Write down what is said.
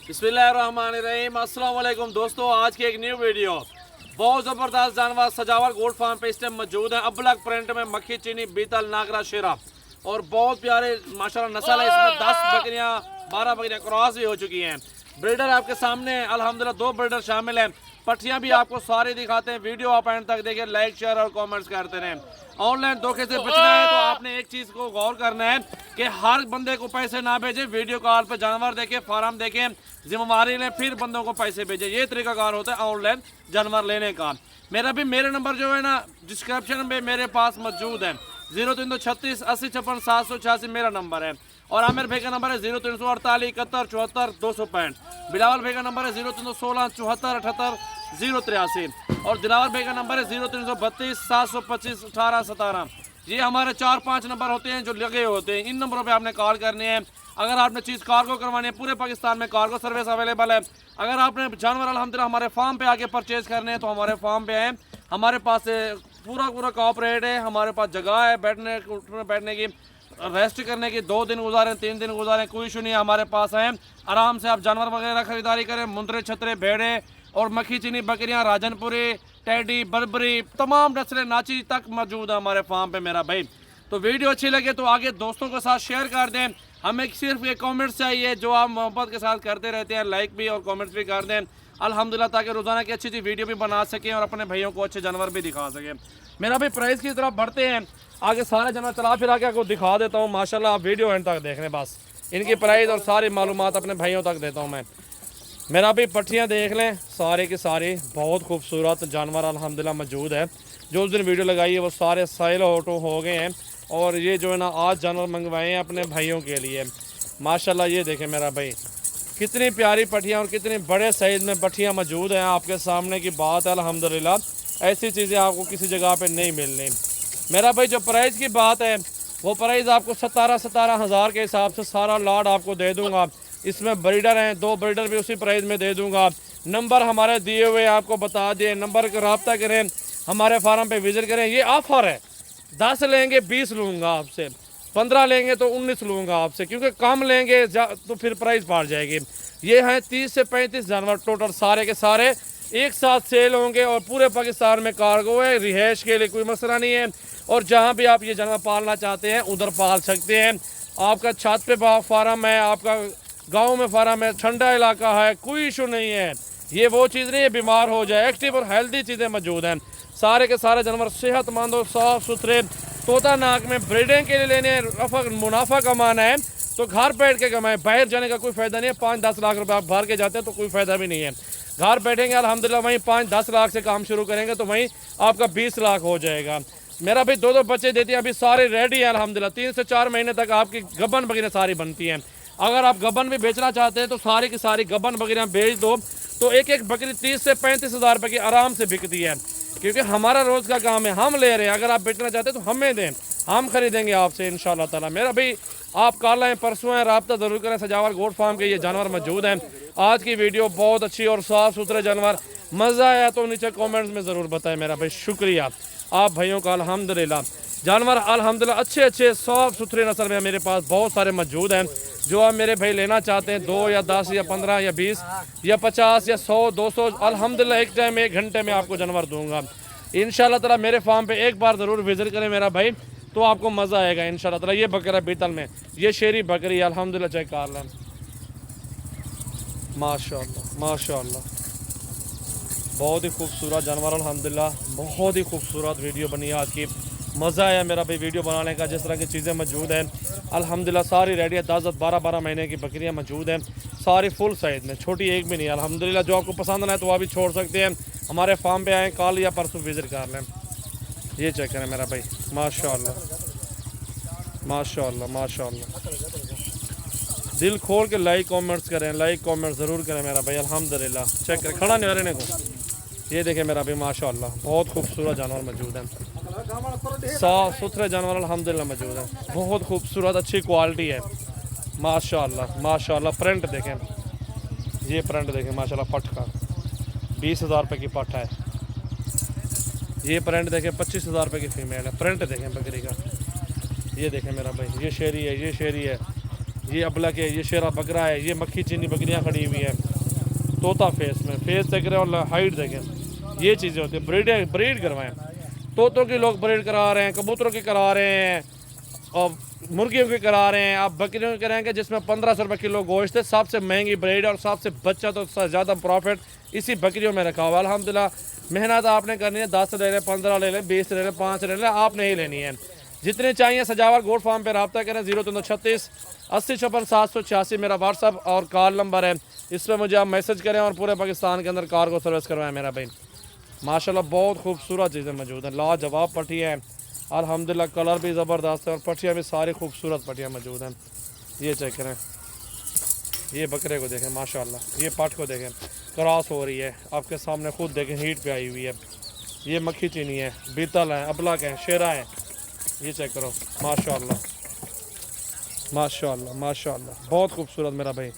बिस्मिल्लाहिर्रहमानिर्रहीम। अस्सलाम वालेकुम दोस्तों, आज की एक न्यू वीडियो। बहुत ज़बरदस्त जानवर सजावट गोल्ड फार्म पे इस टाइम मौजूद है। अबलग प्रिंट में मक्खी, चीनी, बीतल, नागरा, शेरा और बहुत प्यारे माशाल्लाह नस्ल है। इसमें 10 बकरियां 12 बकरियां क्रॉस भी हो चुकी हैं। ब्रीडर आपके सामने अल्हम्दुलिल्लाह 2 ब्रीडर शामिल हैं। पट्टियां भी आपको सारी दिखाते हैं। वीडियो आप एंड तक देखिए, लाइक शेयर और कमेंट्स करते रहें। ऑनलाइन धोखे से बचना है तो आपने एक चीज़ को गौर करना है कि हर बंदे को पैसे ना भेजें। वीडियो कॉल पे जानवर देखें, फार्म देखें, जिम्मेवारी लें, फिर बंदों को पैसे भेजें। ये तरीकाकार होता है ऑनलाइन जानवर लेने का। मेरे नंबर जो है ना डिस्क्रिप्शन में मेरे पास मौजूद है। 0336 80 56 786 मेरा नंबर है। और आमिर भाई का नंबर है 0348 71 74 265। बिलावल भाई का नंबर है 0316 74 78 083। और दिलावर भाई का नंबर है 0332 725 18 17। ये हमारे 4-5 नंबर होते हैं जो लगे होते हैं। इन नंबरों पे आपने कॉल करनी है। अगर आपने चीज़ कार्गो करवानी है, पूरे पाकिस्तान में कार्गो सर्विस अवेलेबल है। अगर आपने जानवर अल्हम्दुलिल्लाह हमारे फार्म पे आके परचेज करने हैं तो हमारे फार्म पे आए। हमारे पास पूरा कॉपरेट है। हमारे पास जगह है बैठने उठने बैठने की, रेस्ट करने की। 2 दिन गुजारें, 3 दिन गुजारें, कोई इशू नहीं है। हमारे पास है, आराम से आप जानवर वगैरह खरीदारी करें। मुंदरे, छतरे, भेड़े और मक्खी, चीनी, बकरियां, राजनपुरी, टैडी, बर्बरी, तमाम नस्लें नाची तक मौजूद है हमारे फार्म पे मेरा भाई। तो वीडियो अच्छी लगे तो आगे दोस्तों के साथ शेयर कर दें। हमें सिर्फ ये कमेंट्स चाहिए जो आप मोहब्बत के साथ करते रहते हैं। लाइक भी और कमेंट्स भी कर दें अल्हम्दुलिल्लाह, ताकि रोज़ाना की अच्छी वीडियो भी बना सकें और अपने भाइयों को अच्छे जानवर भी दिखा सकें। मेरा भी प्राइस की तरफ बढ़ते हैं। आगे सारे जानवर चला फिर आके आपको दिखा देता हूँ। माशाल्लाह आप वीडियो एंड तक देख लें, बस इनकी प्राइस और सारी मालूमात अपने भाइयों तक देता हूँ मैं। मेरा भी पट्टियाँ देख लें, सारे की सारी बहुत खूबसूरत जानवर अल्हम्दुलिल्लाह मौजूद है। जो उस दिन वीडियो लगाई है वो सारे सेल ऑटो हो गए हैं। और ये जो है ना आज जानवर मंगवाए हैं अपने भाइयों के लिए। माशाल्लाह ये देखें मेरा भाई, कितनी प्यारी पट्टियाँ और कितने बड़े साइज़ में पट्टियाँ मौजूद हैं। आपके सामने की बात है अल्हम्दुलिल्लाह, ऐसी चीज़ें आपको किसी जगह पे नहीं मिलनी। मेरा भाई जो प्राइस की बात है वो प्राइस आपको 17 हज़ार के हिसाब से सारा लॉट आपको दे दूँगा। इसमें ब्रीडर हैं, 2 ब्रीडर भी उसी प्राइस में दे दूँगा। नंबर हमारे दिए हुए आपको बता दिए, नंबर का रब्ता करें, हमारे फार्म पे विज़िट करें। ये ऑफ़र है, 10 लेंगे 20 लूँगा आपसे, 15 लेंगे तो 19 लूँगा आपसे, क्योंकि कम लेंगे तो फिर प्राइस बढ़ जाएगी। ये हैं 30 से 35 जानवर टोटल, सारे के सारे एक साथ सेल होंगे। और पूरे पाकिस्तान में कार्गो है, रिहाइश के लिए कोई मसला नहीं है। और जहाँ भी आप ये जानवर पालना चाहते हैं उधर पाल सकते हैं। आपका छत पे फार्म है, आपका गाँव में फार्म है, ठंडा इलाका है, कोई इशू नहीं है। ये वो चीज़ नहीं है बीमार हो जाए, एक्टिव और हेल्दी चीज़ें मौजूद हैं। सारे के सारे जानवर सेहतमंद और साफ़ सुथरे। तोता नाक में ब्रीडिंग के लिए लेने मुनाफा कमाना है तो घर बैठ के कमाएं, बाहर जाने का कोई फ़ायदा नहीं है। 5-10 लाख रुपए आप भर के जाते हैं तो कोई फ़ायदा भी नहीं है। घर बैठेंगे अल्हम्दुलिल्लाह, वहीं 5-10 लाख से काम शुरू करेंगे तो वहीं आपका 20 लाख हो जाएगा। मेरा भी 2-2 बच्चे देती हैं, अभी सारे रेडी हैं अल्हम्दुलिल्लाह। 3 से 4 महीने तक आपकी गबन बकरियाँ सारी बनती हैं। अगर आप गबन भी बेचना चाहते हैं तो सारी की सारी गबन बकरियाँ बेच दो तो एक बकरी 30 से 35 हज़ार रुपये की आराम से बिकती है, क्योंकि हमारा रोज़ का काम है, हम ले रहे हैं। अगर आप बेचना चाहते हैं तो हमें दें, हम खरीदेंगे आपसे इंशाल्लाह ताला। मेरा भी आप कल आएँ, परसों हैं, रब्ता ज़रूर करें। सजावट गोट फार्म के ये जानवर मौजूद हैं। आज की वीडियो बहुत अच्छी और साफ़ सुथरे जानवर, मज़ा आया तो नीचे कमेंट्स में ज़रूर बताएं मेरा भाई। शुक्रिया आप भाइयों का। अल्हम्दुलिल्लाह जानवर अल्हम्दुलिल्लाह अच्छे साफ़ सुथरे नस्ल में मेरे पास बहुत सारे मौजूद हैं। जो आप मेरे भाई लेना चाहते हैं, 2 या 10 या 15 या 20 या 50 या 100 200 अल्हम्दुलिल्लाह एक टाइम 1 घंटे में आपको जानवर दूंगा इंशाल्लाह ताला। मेरे फार्म पे एक बार ज़रूर विज़िट करें मेरा भाई, तो आपको मज़ा आएगा इंशाल्लाह ताला। ये बकरा बीतल में, ये शेरी बकरी अल्हम्दुलिल्लाह चेक कर लें। माशाल्लाह माशाल्लाह, बहुत ही खूबसूरत जानवर अल्हम्दुलिल्लाह। बहुत ही खूबसूरत वीडियो बनी है आज की, मज़ा आया मेरा भाई वीडियो बनाने का। जिस तरह की चीज़ें मौजूद हैं अल्हम्दुलिल्लाह सारी रेडी है। 10-12 महीने की बकरियां मौजूद हैं, सारी फुल साइज़ में, छोटी एक भी नहीं है अल्हम्दुलिल्लाह। जो आपको पसंद ना है तो आप भी छोड़ सकते हैं, हमारे फार्म पे आएँ, कल या परसों विज़िट कर लें। ये चेक करें मेरा भाई, माशाल्लाह माशाल्लाह माशाल्लाह। दिल खोल के लाइक कमेंट्स करें, लाइक कमेंट ज़रूर करें मेरा भाई। अल्हम्दुलिल्लाह चेक करें, खड़ा नहीं रहने को। ये देखें मेरा भाई माशाल्लाह, बहुत खूबसूरत जानवर मौजूद हैं, साफ़ सुथरे जानवर अल्हम्दुलिल्लाह मौजूद हैं। बहुत खूबसूरत अच्छी क्वालिटी है माशाल्लाह माशाल्लाह। प्रिंट देखें, ये प्रिंट देखें माशाल्लाह, पट का 20 हज़ार रुपये की पट है। ये प्रिंट देखें 25 हज़ार रुपये की फ़ीमेल है। प्रिंट देखें बकरी का, ये देखें मेरा भाई, ये शेरी है, ये शेरी है। ये अबलक है, ये शेरा बकरा है, ये मक्खी चीनी बकरियां खड़ी हुई हैं तोता फेस में। फेस देख रहे हैं और हाइट देखें, ये चीज़ें होती हैं। ब्रीड करवाएं, तोतों के लोग ब्रीड करा रहे हैं, कबूतरों के करा रहे हैं और मुर्गियों के करा रहे हैं। आप बकरियों के कराएंगे जिसमें 1500 रुपये किलो गोश्त है। सबसे महंगी ब्रीड और सबसे बच्चा तो ज़्यादा प्रॉफिट इसी बकरियों में रखा हुआ है। अल्हम्दुलिल्लाह मेहनत आपने करनी है, 10 ले लें, 15 ले लें, 20 ले लें, 5 ले लें, आपने ही लेनी है। जितने चाहिए सजावट गोट फार्म पे रब्ता करें। 0336 80 56 786 मेरा व्हाट्सअप और कॉल नंबर है, इस पर मुझे आप मैसेज करें और पूरे पाकिस्तान के अंदर कार को सर्विस करवाएं मेरा भाई। माशाल्लाह बहुत खूबसूरत चीज़ें मौजूद हैं, लाजवाब पट्टियाँ हैं अल्हम्दुलिल्लाह, कलर भी ज़बरदस्त है और पट्टियाँ भी सारी खूबसूरत पट्टियाँ मौजूद हैं। ये चेक करें, ये बकरे को देखें माशाल्लाह, ये पाठ को देखें क्रॉस हो रही है आपके सामने, खुद देखें हीट पे आई हुई है। ये मक्खी चीनी है, बीतल है, अबलक है, शेरा है, ये चेक करो माशाल्लाह माशाल्लाह माशाल्लाह, बहुत खूबसूरत मेरा भाई।